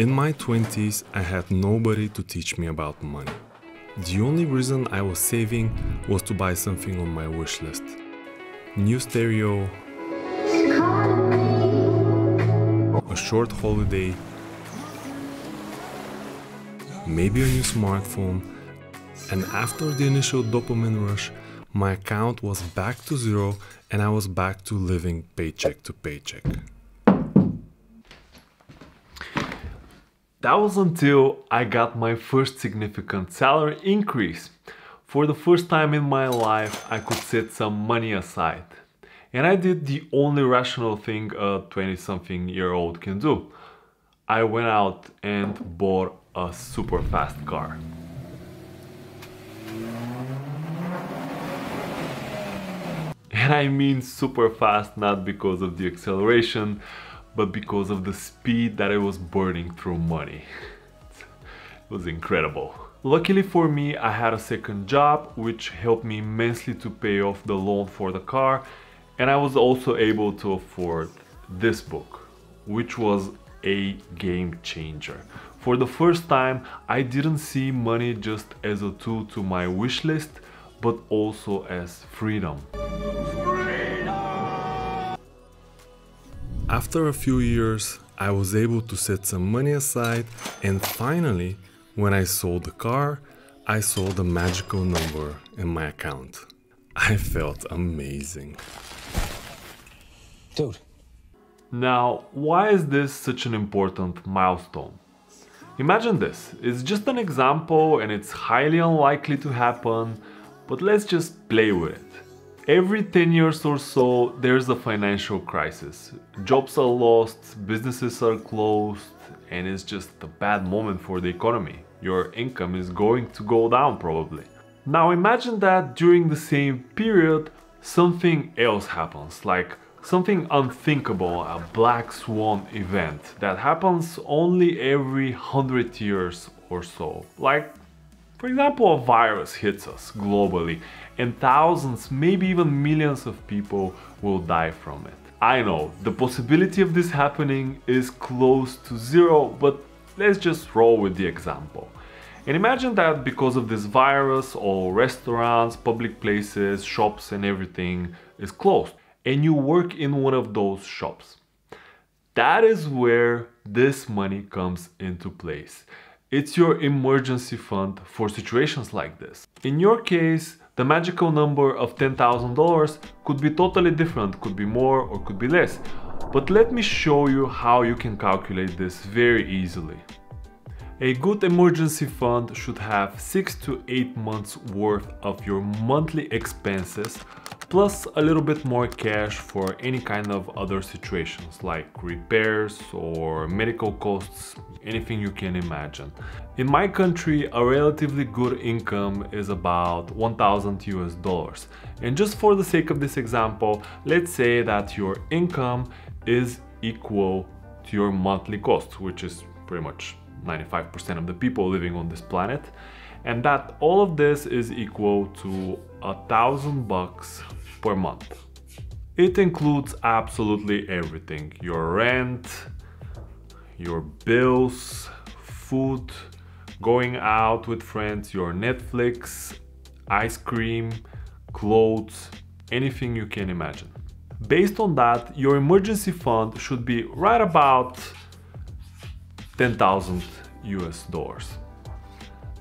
In my 20s, I had nobody to teach me about money. The only reason I was saving was to buy something on my wish list. New stereo, a short holiday, maybe a new smartphone, and after the initial dopamine rush, my account was back to zero and I was back to living paycheck to paycheck. That was until I got my first significant salary increase. For the first time in my life, I could set some money aside. And I did the only rational thing a 20-something-year-old can do. I went out and bought a super fast car. And I mean super fast, not because of the acceleration, but because of the speed that I was burning through money. It was incredible. Luckily for me, I had a second job, which helped me immensely to pay off the loan for the car, and I was also able to afford this book, which was a game changer. For the first time, I didn't see money just as a tool to my wish list, but also as freedom. After a few years, I was able to set some money aside, and finally, when I sold the car, I saw the magical number in my account. I felt amazing. Dude. Now, why is this such an important milestone? Imagine this, it's just an example and it's highly unlikely to happen, but let's just play with it. Every 10 years or so, there's a financial crisis. Jobs are lost, businesses are closed, and it's just a bad moment for the economy. Your income is going to go down probably. Now imagine that during the same period, something else happens, like something unthinkable, a black swan event that happens only every 100 years or so. Like, for example, a virus hits us globally and thousands, maybe even millions of people will die from it. I know, the possibility of this happening is close to zero, but let's just roll with the example. And imagine that because of this virus, all restaurants, public places, shops and everything is closed, and you work in one of those shops. That is where this money comes into place. It's your emergency fund for situations like this. In your case, the magical number of $10,000 could be totally different, could be more or could be less. But let me show you how you can calculate this very easily. A good emergency fund should have 6 to 8 months worth of your monthly expenses, plus a little bit more cash for any kind of other situations like repairs or medical costs, anything you can imagine. In my country, a relatively good income is about 1,000 US dollars. And just for the sake of this example, let's say that your income is equal to your monthly cost, which is pretty much 95% of the people living on this planet, and that all of this is equal to $1,000 per month. It includes absolutely everything: your rent, your bills, food, going out with friends, your Netflix, ice cream, clothes, anything you can imagine. Based on that, your emergency fund should be right about 10,000 US dollars.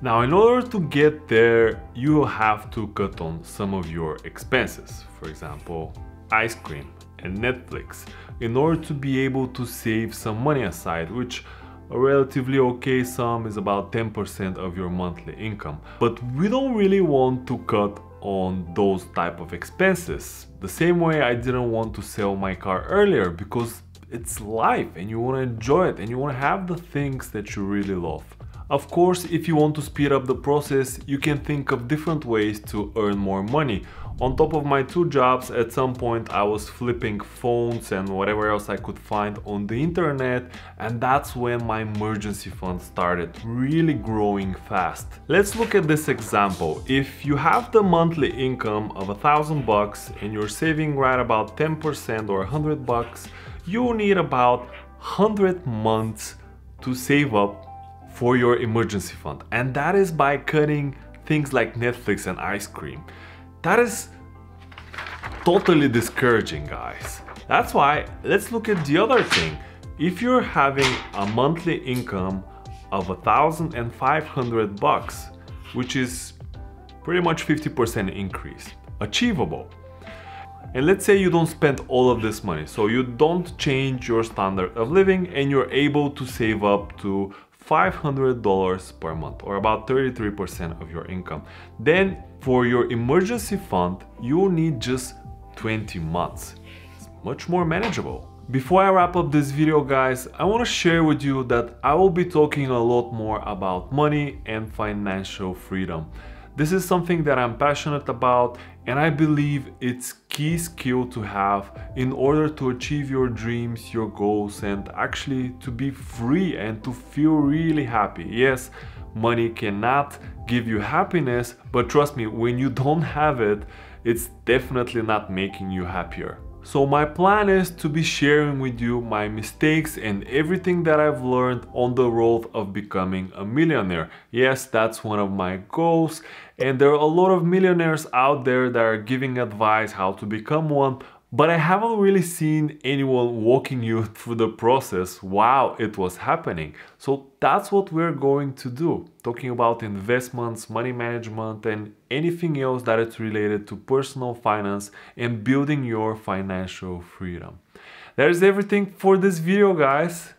Now, in order to get there, you have to cut on some of your expenses, for example, ice cream and Netflix, in order to be able to save some money aside, which a relatively okay sum is about 10% of your monthly income. But we don't really want to cut on those type of expenses. The same way I didn't want to sell my car earlier, because it's life and you want to enjoy it and you want to have the things that you really love. Of course, if you want to speed up the process, you can think of different ways to earn more money. On top of my 2 jobs, at some point I was flipping phones and whatever else I could find on the internet, and that's when my emergency fund started really growing fast. Let's look at this example. If you have the monthly income of $1,000 and you're saving right about 10% or $100, you need about 100 months to save up for your emergency fund, and that is by cutting things like Netflix and ice cream. That is totally discouraging, guys. That's why let's look at the other thing. If you're having a monthly income of $1,500, which is pretty much 50% increase, achievable. And let's say you don't spend all of this money, so you don't change your standard of living and you're able to save up to $500 per month, or about 33% of your income. Then for your emergency fund, you need just 20 months. It's much more manageable. Before I wrap up this video, guys, I want to share with you that I will be talking a lot more about money and financial freedom. This is something that I'm passionate about, and I believe it's key skill to have in order to achieve your dreams, your goals, and actually to be free and to feel really happy. Yes, money cannot give you happiness, but trust me, when you don't have it, it's definitely not making you happier. So my plan is to be sharing with you my mistakes and everything that I've learned on the road of becoming a millionaire. Yes, that's one of my goals, and there are a lot of millionaires out there that are giving advice how to become one, but I haven't really seen anyone walking you through the process while it was happening. So that's what we're going to do, talking about investments, money management, and anything else that is related to personal finance and building your financial freedom. That is everything for this video, guys,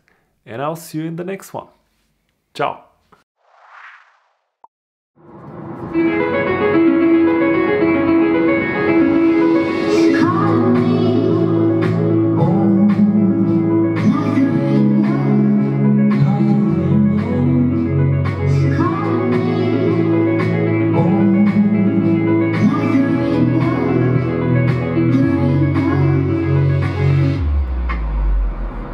and I'll see you in the next one. Ciao!